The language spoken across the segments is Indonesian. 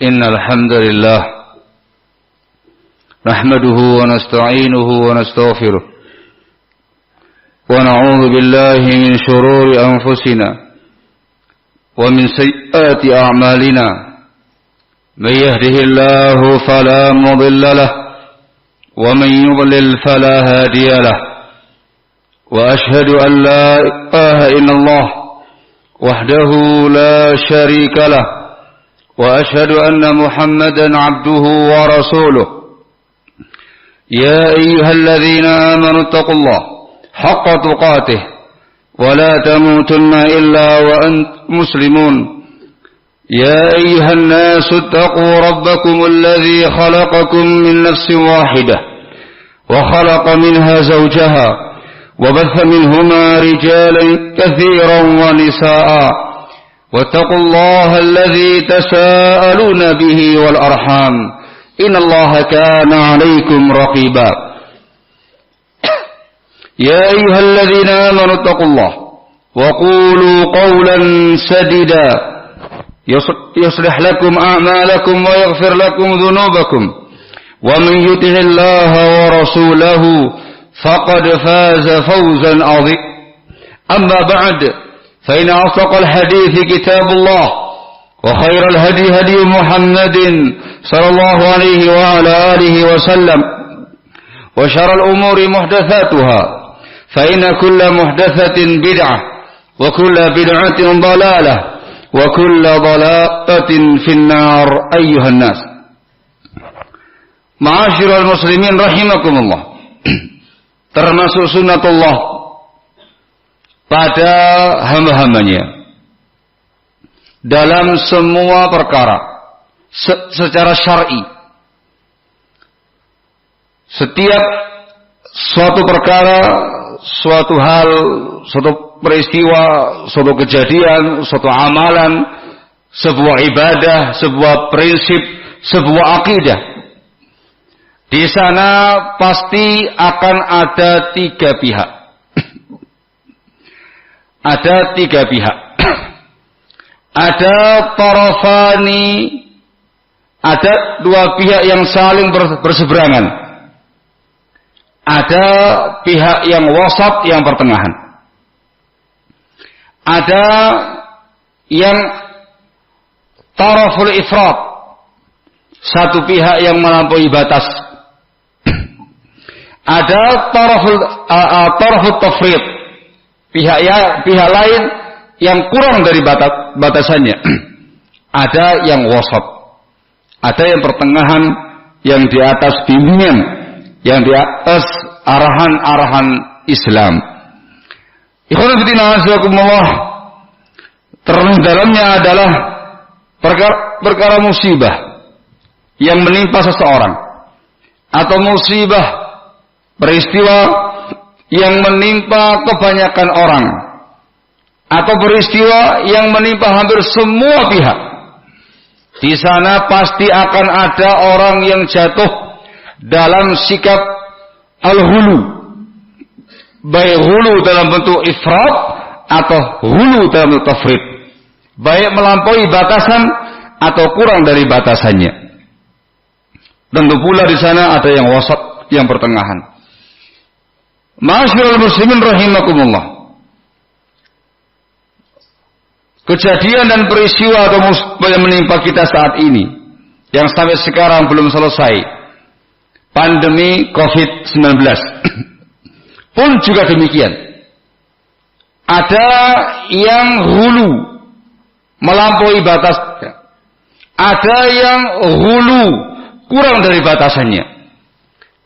إن الحمد لله نحمده ونستعينه ونستغفره ونعوذ بالله من شرور أنفسنا ومن سيئات أعمالنا من يهده الله فلا مضل له ومن يضلل فلا هادي له وأشهد أن لا إله إلا الله وحده لا شريك له وأشهد أن محمدا عبده ورسوله يا أيها الذين آمنوا اتقوا الله حق تقاته ولا تموتن إلا وأنتم مسلمون يا أيها الناس اتقوا ربكم الذي خلقكم من نفس واحدة وخلق منها زوجها وبث منهما رجالا كثيرا ونساء واتقوا الله الذي تساءلون به والأرحام إن الله كان عليكم رقيبا يا أيها الذين آمنوا اتقوا الله وقولوا قولا سديدا يصلح لكم أعمالكم ويغفر لكم ذنوبكم ومن يطع الله ورسوله فقد فاز فوزا عظيما أما بعد فإن أصدق الحديث كتاب الله وخير الهدي هدي محمد صلى الله عليه وعلى آله وسلم وشر الأمور محدثاتها فإن كل محدثة بدعة وكل بدعة ضلالة وكل ضلالة في النار أيها الناس معاشر المسلمين رحمكم الله. Termasuk sunnatullah pada hamba-hambanya dalam semua perkara secara syar'i. Setiap suatu perkara, suatu hal, suatu peristiwa, suatu kejadian, suatu amalan, sebuah ibadah, sebuah prinsip, sebuah akidah, di sana pasti akan ada tiga pihak. Ada tiga pihak. Ada tarafani, ada dua pihak yang saling berseberangan. Ada pihak yang wasat, yang pertengahan. Ada yang taraful ifrat, satu pihak yang melampaui batas. Ada tarafut tafrid, pihak lain yang kurang dari batasannya. Ada yang wasat, ada yang pertengahan, yang di atas bimbingan, yang di atas arahan-arahan Islam. Ikhwan fillah azakumullah, terlebih dalamnya adalah perkara musibah yang menimpa seseorang, atau musibah peristiwa yang menimpa kebanyakan orang, atau peristiwa yang menimpa hampir semua pihak. Di sana pasti akan ada orang yang jatuh dalam sikap al-hulu, baik hulu dalam bentuk ifrat atau hulu dalam bentuk tafrid, baik melampaui batasan atau kurang dari batasannya. Tentu pula di sana ada yang wasat, yang pertengahan. Ma'asyiral muslimin rahimakumullah. Kejadian dan peristiwa atau musibah yang menimpa kita saat ini, yang sampai sekarang belum selesai, pandemi COVID-19 pun juga demikian. Ada yang hulu, melampaui batas. Ada yang hulu, kurang dari batasannya.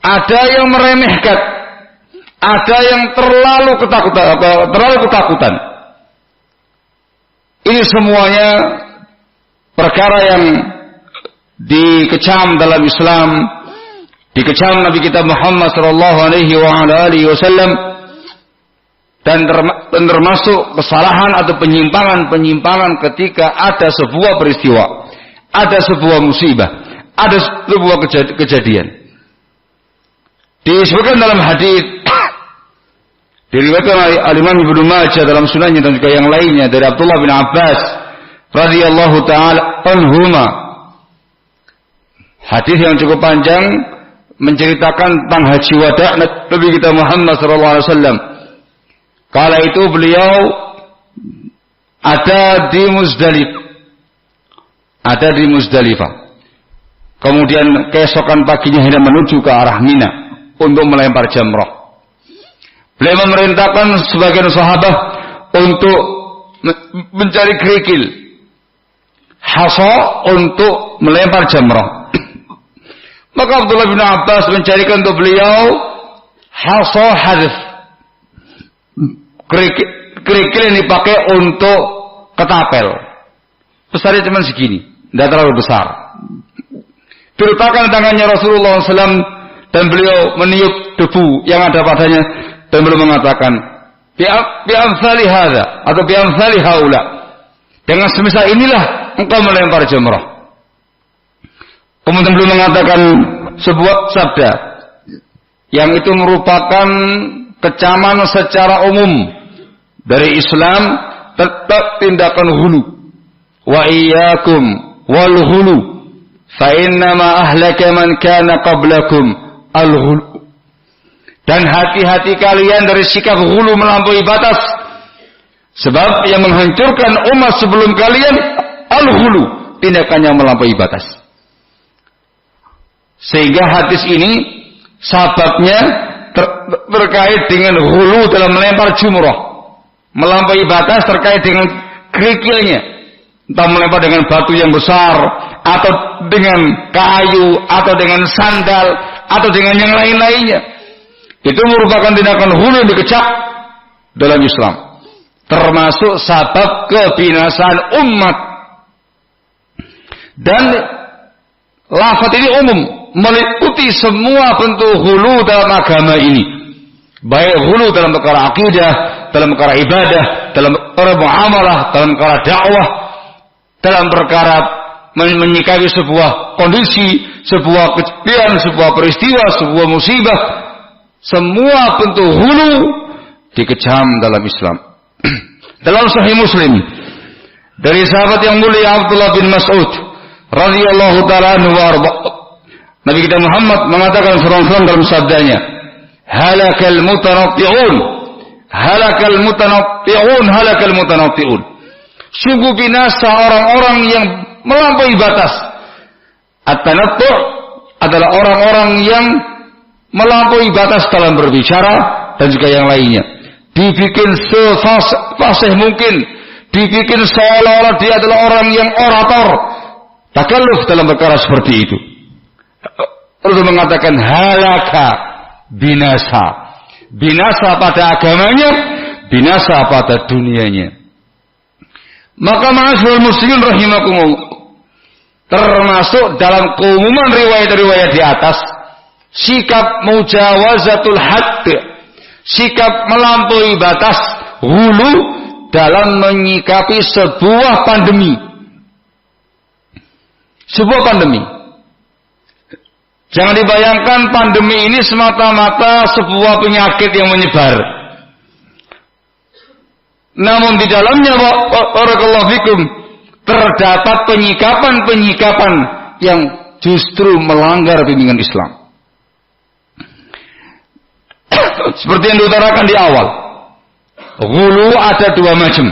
Ada yang meremehkan. Ada yang terlalu ketakutan. Ini semuanya perkara yang dikecam dalam Islam, dikecam Nabi kita Muhammad sallallahu alaihi wasallam, dan termasuk kesalahan atau penyimpangan ketika ada sebuah peristiwa, ada sebuah musibah, ada sebuah kejadian. Disebutkan dalam hadis diriwayatkan oleh Al-Imam Ibnu Majah dalam sunannya dan juga yang lainnya dari Abdullah bin Abbas radhiyallahu taala anhuma, Hadis yang cukup panjang menceritakan tentang haji wada Nabi kita Muhammad SAW. Kala itu beliau ada di Muzdalifah. Kemudian keesokan paginya hendak menuju ke arah Mina untuk melempar jamrah. Beliau memerintahkan sebagian sahabat untuk mencari kerikil, hasa untuk melempar jamrah. Maka Abdullah bin Abbas mencarikan untuk beliau hasa hadf, kerikil yang dipakai untuk ketapel. Besarnya cuma segini, tidak terlalu besar. Diletakkan tangannya Rasulullah SAW dan beliau meniup debu yang ada padanya dan beliau mengatakan, bi'amthali hadha atau bi'amthali haula, dengan semisal inilah engkau melempar jamrah. Kemudian beliau mengatakan sebuah sabda yang itu merupakan kecaman secara umum dari Islam, tetap tindakan hulu. Wa iyyakum wal hulu fa innama ahlaka man kana qablakum al hulu. Dan hati-hati kalian dari sikap hulu melampaui batas, sebab yang menghancurkan umat sebelum kalian al hulu, tindakan yang melampaui batas. Sehingga hadis ini sababnya terkait dengan hulu dalam melempar jumrah, melampaui batas terkait dengan kerikilnya, entah melempar dengan batu yang besar atau dengan kayu atau dengan sandal atau dengan yang lain-lainnya. Itu merupakan tindakan hulu yang dikecap dalam Islam, termasuk sabab kebinasaan umat. Dan lafaz ini umum, meliputi semua bentuk hulu dalam agama ini, baik hulu dalam perkara akidah, dalam perkara ibadah, dalam perkara muamalah, dalam perkara dakwah, dalam perkara menyikapi sebuah kondisi, sebuah kejadian, sebuah peristiwa, sebuah musibah. Semua bentuk hulu dikecam dalam Islam. Dalam Sahih Muslim dari sahabat yang mulia Abdullah bin Mas'ud radhiyallahu taala anhu, Nabi kita Muhammad mengatakan seorang dalam sabdanya, halakal mutanatti'un, halakal mutanatti'un, halakal mutanatti'un. Sungguh binasa orang-orang yang melampaui batas. At-tanattu' adalah orang-orang yang melampaui batas dalam berbicara dan juga yang lainnya. Dibikin sefasih mungkin, dibikin seolah-olah dia adalah orang yang orator, takalluf dalam perkara seperti itu. Rasul mengatakan halaka, binasa. Binasa pada agamanya, binasa pada dunianya. Maka ma'asyiral muslimin rahimakumullah, termasuk dalam keumuman riwayat-riwayat di atas, sikap mujawazatul hadd, sikap melampaui batas, hulu dalam menyikapi sebuah pandemi. Sebuah pandemi. Jangan dibayangkan pandemi ini semata-mata sebuah penyakit yang menyebar. Namun di dalamnya, barakallahu fikum, terdapat penyikapan-penyikapan yang justru melanggar bimbingan Islam. Seperti yang diutarakan di awal, ghulu ada dua macam.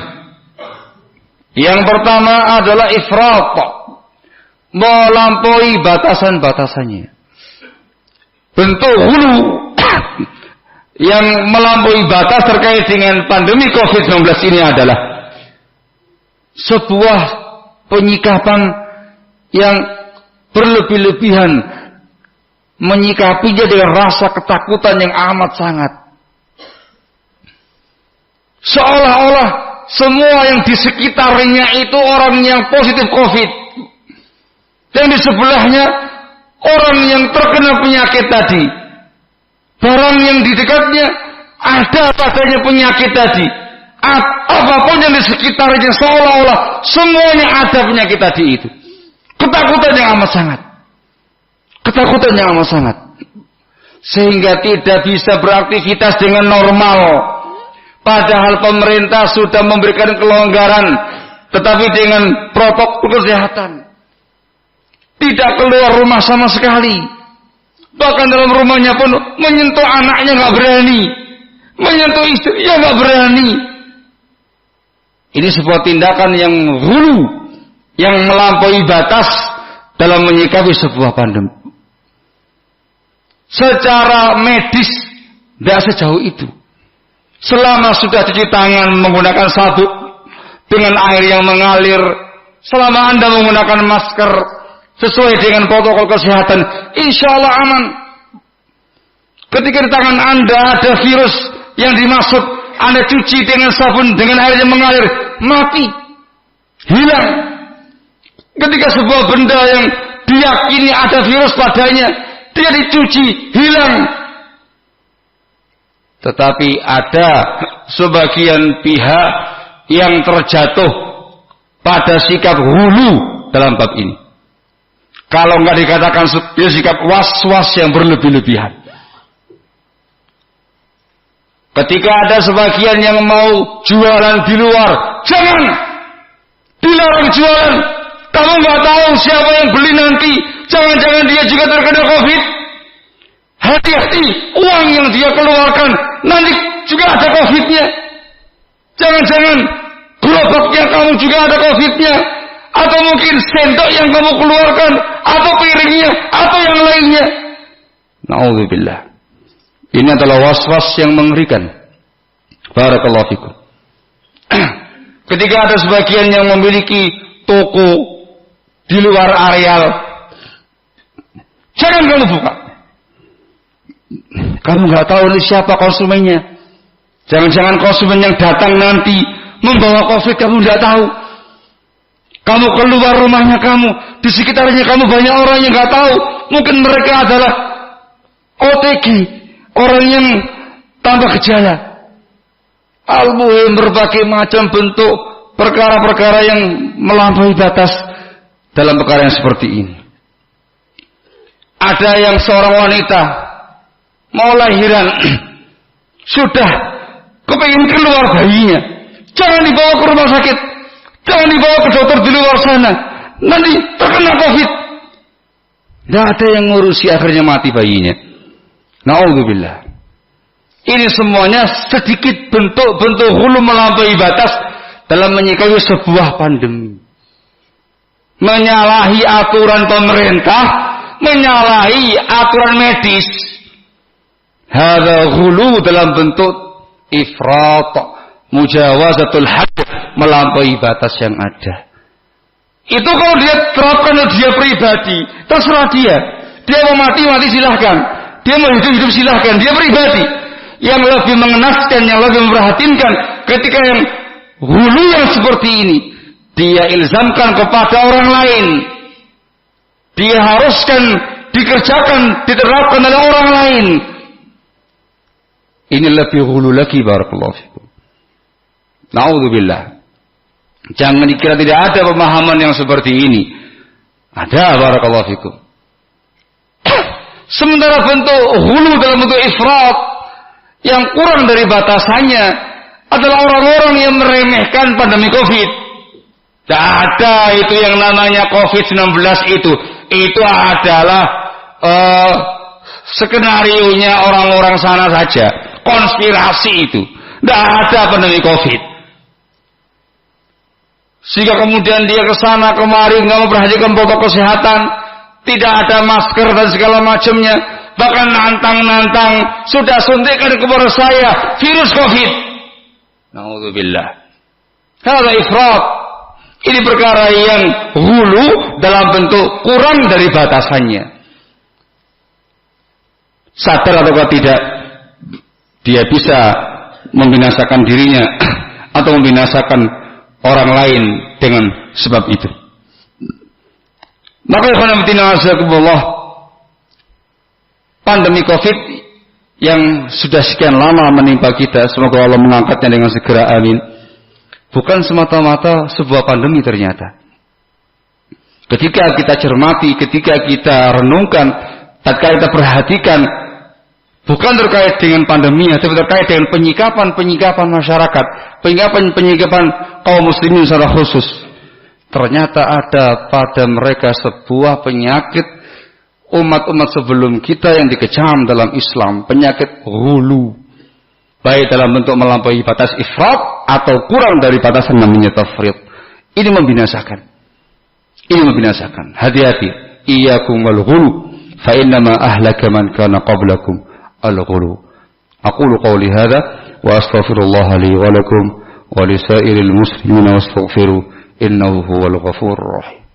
Yang pertama adalah ifrat, melampaui batasan-batasannya. Bentuk hulu yang melampaui batas terkait dengan pandemi COVID-19 ini adalah sebuah penyikapan yang berlebih-lebihan, menyikapinya dengan rasa ketakutan yang amat sangat. Seolah-olah semua yang di sekitarnya itu orang yang positif COVID, dan di sebelahnya orang yang terkena penyakit tadi. Barang yang di dekatnya ada padanya penyakit tadi. Apapun yang di sekitarnya seolah-olah semuanya ada penyakit tadi itu. Ketakutan yang amat sangat. Ketakutan yang amat sangat. Sehingga tidak bisa beraktivitas dengan normal. Padahal pemerintah sudah memberikan kelonggaran, tetapi dengan protokol kesehatan. tidak keluar rumah sama sekali. Bahkan dalam rumahnya pun menyentuh anaknya nggak berani, menyentuh istrinya nggak berani. Ini sebuah tindakan yang hulu, yang melampaui batas dalam menyikapi sebuah pandemi. Secara medis tidak sejauh itu. Selama sudah cuci tangan menggunakan sabuk dengan air yang mengalir, selama Anda menggunakan masker sesuai dengan protokol kesehatan, insya Allah aman. Ketika di tangan Anda ada virus yang dimaksud, Anda cuci dengan sabun, dengan air yang mengalir, mati, hilang. Ketika sebuah benda yang diyakini ada virus padanya, dia dicuci, hilang. Tetapi ada sebagian pihak yang terjatuh pada sikap hulu dalam bab ini. Kalau nggak dikatakan sikap was-was yang berlebih-lebihan. Ketika ada sebagian yang mau jualan di luar, jangan dilarang jualan. Kamu nggak tahu siapa yang beli nanti. Jangan-jangan dia juga terkena COVID. Hati-hati, uang yang dia keluarkan nanti juga ada COVID-nya. Jangan-jangan gerobaknya kamu juga ada COVID-nya. Atau mungkin sendok yang kamu keluarkan, atau piringnya, atau yang lainnya. Na'udzubillah. Ini adalah was-was yang mengerikan. Barakallahu fikum. Ketika ada sebagian yang memiliki toko di luar areal, jangan kamu buka. Kamu nggak tahu ini siapa konsumennya. Jangan-jangan konsumen yang datang nanti membawa COVID, kamu nggak tahu. Kamu keluar rumahnya kamu, di sekitarnya kamu banyak orang yang nggak tahu. Mungkin mereka adalah OTG, orang yang tanpa gejala. Al-muhim berbagai macam bentuk perkara-perkara yang melampaui batas dalam perkara yang seperti ini. Ada yang seorang wanita mau lahiran, sudah kepingin keluar bayinya, jangan dibawa ke rumah sakit, jangan dibawa ke dokter di luar sana, nanti terkena COVID. Tidak ada yang ngurusi, akhirnya mati bayinya. Na'udzubillah. Ini semuanya sedikit bentuk-bentuk hulu melampaui batas dalam menyikapi sebuah pandemi. Menyalahi aturan pemerintah, menyalahi aturan medis. Hadza hulu dalam bentuk ifrat, mujawazatul hadd, melampaui batas yang ada. Itu kalau dia terapkan dia pribadi, terserah dia. Dia mau mati silahkan. Dia mau hidup silahkan. Dia pribadi. Yang lebih mengenaskan, yang lebih memperhatinkan ketika yang hulu yang seperti ini, dia ilzamkan kepada orang lain. Dia haruskan dikerjakan, diterapkan oleh orang lain. Ini lebih hulu lagi, barakallahu fikum. Na'udzubillah. Jangan dikira tidak ada pemahaman yang seperti ini. Ada, barakallahu fikum. Sementara bentuk hulu dalam bentuk ifrat yang kurang dari batasannya adalah orang-orang yang meremehkan pandemi COVID. Tidak ada itu yang namanya COVID-19 itu. Itu adalah skenario-nya orang-orang sana saja. Konspirasi itu. Tidak ada pandemi COVID. Sehingga kemudian dia ke sana kemari nggak memperhatikan protokol kesehatan, tidak ada masker dan segala macamnya. Bahkan nantang-nantang, sudah suntikan kepada saya virus COVID. Na'udzubillah. Hadza ifrat. Ini perkara yang hulu dalam bentuk kurang dari batasannya. Sadar atau tidak, dia bisa membinasakan dirinya atau membinasakan orang lain dengan sebab itu. Maka ikhwan fillah azakumullah, pandemi COVID yang sudah sekian lama menimpa kita, semoga Allah mengangkatnya dengan segera, amin. Bukan semata-mata sebuah pandemi ternyata. Ketika kita cermati, ketika kita renungkan, tatkala kita perhatikan, bukan terkait dengan pandemi, tapi terkait dengan penyikapan masyarakat, penyikapan kaum muslimin secara khusus. ternyata ada pada mereka sebuah penyakit umat-umat sebelum kita yang dikecam dalam Islam, penyakit ghulu, baik dalam bentuk melampaui batas ifrat atau kurang dari batasan namanya tafrid. Ini membinasakan. Ini membinasakan. Hati-hati. Iyyakum wal ghulu fa innama ahlaka man kana qablakum al ghulu. Aqulu qawli hadha wa astaghfirullah li wa lakum wa li sa'iril muslimina wastaghfiru innahu huwal ghafurur rahim.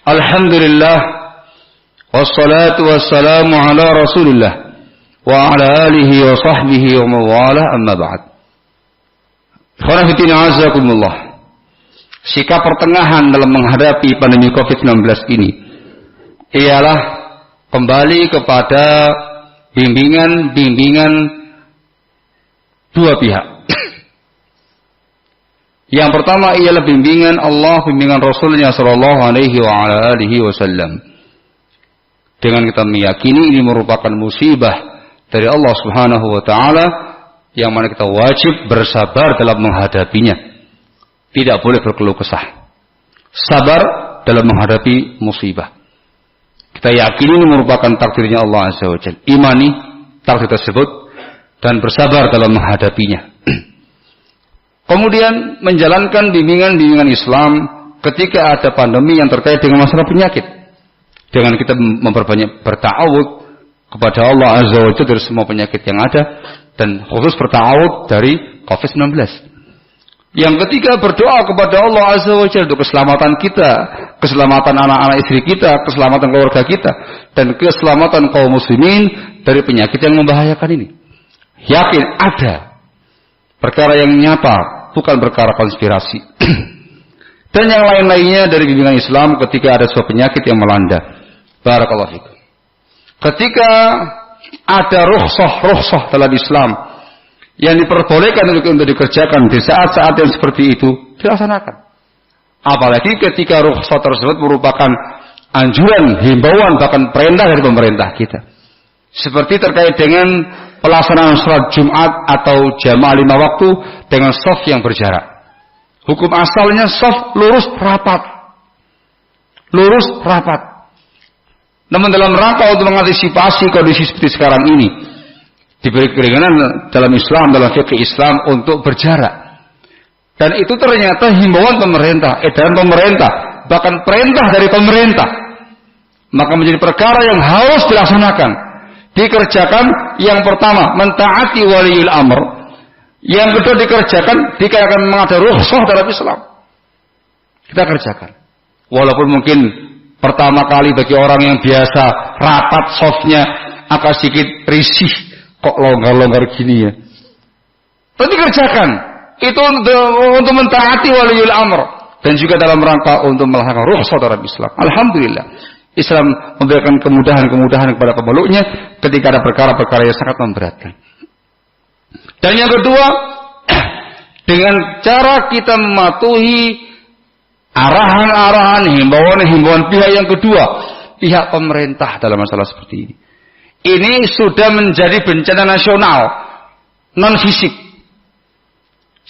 Alhamdulillah wassalatu wassalamu ala Rasulillah wa ala alihi wa sahbihi wa mawala amma ba'd. Khairuddin azakumullah. Sikap pertengahan dalam menghadapi pandemi Covid-19 ini ialah kembali kepada bimbingan dua pihak. Yang pertama ialah bimbingan Allah, bimbingan Rasulnya sallallahu alaihi wa ala alihi wasallam. Dengan kita meyakini ini merupakan musibah dari Allah Subhanahu wa taala yang mana kita wajib bersabar dalam menghadapinya. Tidak boleh berkeluh kesah. Sabar dalam menghadapi musibah. Kita yakini ini merupakan takdirnya Allah Azza wa Jalla. Imani takdir tersebut dan bersabar dalam menghadapinya. Kemudian menjalankan bimbingan Islam ketika ada pandemi yang terkait dengan masalah penyakit. Dengan kita memperbanyak berta'awud kepada Allah Azza wa Jalla dari semua penyakit yang ada. Dan khusus berta'awud dari COVID-19. Yang ketiga berdoa kepada Allah Azza wa Jalla untuk keselamatan kita. Keselamatan anak-anak istri kita. Keselamatan keluarga kita. Dan keselamatan kaum muslimin dari penyakit yang membahayakan ini. Yakin ada perkara yang nyata, bukan perkara konspirasi. Dan yang lain-lainnya dari bimbingan Islam ketika ada sebuah penyakit yang melanda. Barakallahu fikum. Ketika ada rukhsah dalam Islam yang diperbolehkan untuk dikerjakan di saat-saat yang seperti itu, dilaksanakan. Apalagi ketika rukhsah tersebut merupakan anjuran, himbauan, bahkan perintah dari pemerintah kita. Seperti terkait dengan pelaksanaan sholat Jumat atau jamaah 5 waktu dengan shaf yang berjarak. Hukum asalnya shaf lurus rapat. Namun dalam rangka untuk mengantisipasi kondisi seperti sekarang ini, diberi keringanan dalam Islam, dalam fikih Islam untuk berjarak. Dan itu ternyata himbauan pemerintah, edaran pemerintah, bahkan perintah dari pemerintah. Maka menjadi perkara yang harus dilaksanakan. Dikerjakan yang pertama mentaati waliul amr, yang kedua dikerjakan dikarenakan mengada rukhsah dalam Islam. Kita kerjakan. Walaupun mungkin pertama kali bagi orang yang biasa rapat softnya agak sedikit risih, kok longgar-longgar gini ya. Tapi kerjakan. Itu untuk mentaati waliul amr dan juga dalam rangka untuk melaksanakan rukhsah dalam Islam. Alhamdulillah. Islam memberikan kemudahan-kemudahan kepada pemeluknya ketika ada perkara-perkara yang sangat memberatkan. Dan yang kedua, dengan cara kita mematuhi arahan-arahan, himbauan-himbauan pihak yang kedua, pihak pemerintah dalam masalah seperti ini. Ini sudah menjadi bencana nasional, non-fisik.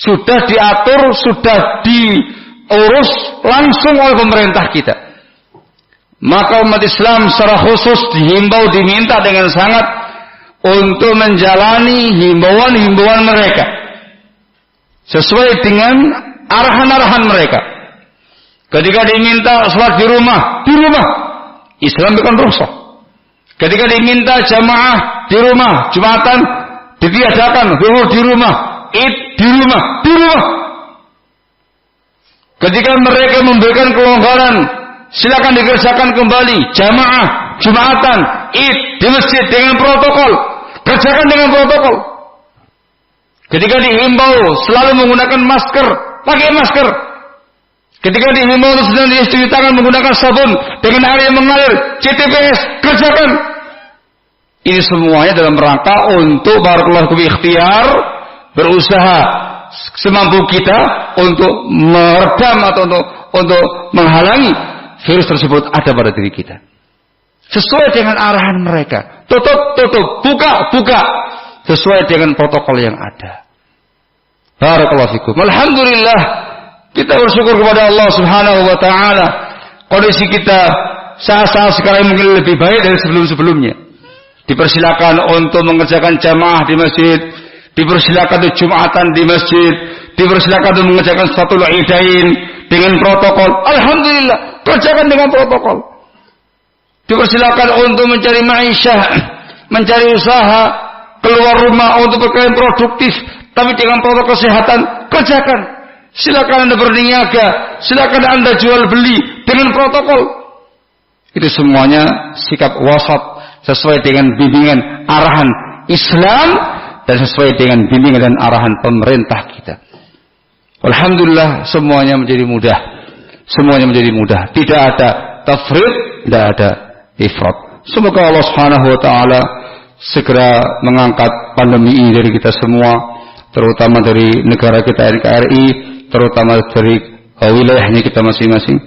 Sudah diatur, sudah diurus langsung oleh pemerintah kita. Maka umat Islam secara khusus dihimbau, diminta dengan sangat untuk menjalani himbauan-himbauan mereka sesuai dengan arahan-arahan mereka. Ketika diminta sholat di rumah, Islam bukan rukhsah. Ketika diminta jamaah di rumah, Jumatan ditiadakan, zuhur di rumah, Id di rumah. Ketika mereka memberikan kelonggaran, silakan dikerjakan kembali jamaah, Jumatan, Id di masjid dengan protokol. Kerjakan dengan protokol. Ketika dihimbau selalu menggunakan masker, pakai masker. Ketika dihimbau sedang dicuci tangan menggunakan sabun dengan air yang mengalir, CTPS, kerjakan. Ini semuanya dalam rangka untuk barakallahu fikum ikhtiar, berusaha semampu kita untuk meredam atau untuk menghalangi virus tersebut ada pada diri kita. Sesuai dengan arahan mereka. Tutup, buka. Sesuai dengan protokol yang ada. Barakallahu fikum. Alhamdulillah, kita bersyukur kepada Allah Subhanahu wa taala. Kondisi kita saat-saat sekarang mungkin lebih baik dari sebelum-sebelumnya. Dipersilakan untuk mengerjakan jamaah di masjid, dipersilakan untuk jumatan di masjid, dipersilakan untuk mengerjakan salatul idain dengan protokol. Alhamdulillah, kerjakan dengan protokol. Dipersilakan untuk mencari ma'isyah, mencari usaha, keluar rumah untuk berkaitan produktif, tapi dengan protokol kesehatan, kerjakan. Silakan Anda berniaga, silakan Anda jual beli dengan protokol. Itu semuanya sikap wasat sesuai dengan bimbingan arahan Islam dan sesuai dengan bimbingan dan arahan pemerintah kita. Alhamdulillah, semuanya menjadi mudah. Semuanya menjadi mudah. Tidak ada tafrid, tidak ada ifrat. Semoga Allah Subhanahu wa taala segera mengangkat pandemi ini dari kita semua, terutama dari negara kita NKRI, terutama dari wilayahnya kita masing-masing.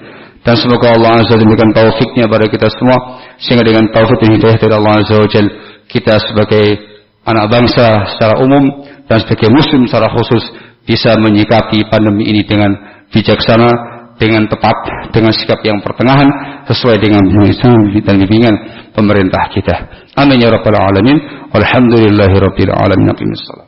Dan semoga Allah Azza wa Jalla memberikan taufiknya pada kita semua, sehingga dengan taufik dan hidayah dari Allah Azza wa Jalla, kita sebagai anak bangsa secara umum dan sebagai muslim secara khusus bisa menyikapi pandemi ini dengan bijaksana, dengan tepat, dengan sikap yang pertengahan, sesuai dengan bimbingan dan bimbingan pemerintah kita. Amin ya rabbal alamin. Walhamdulillahirabbil alamin. Aqimissalam.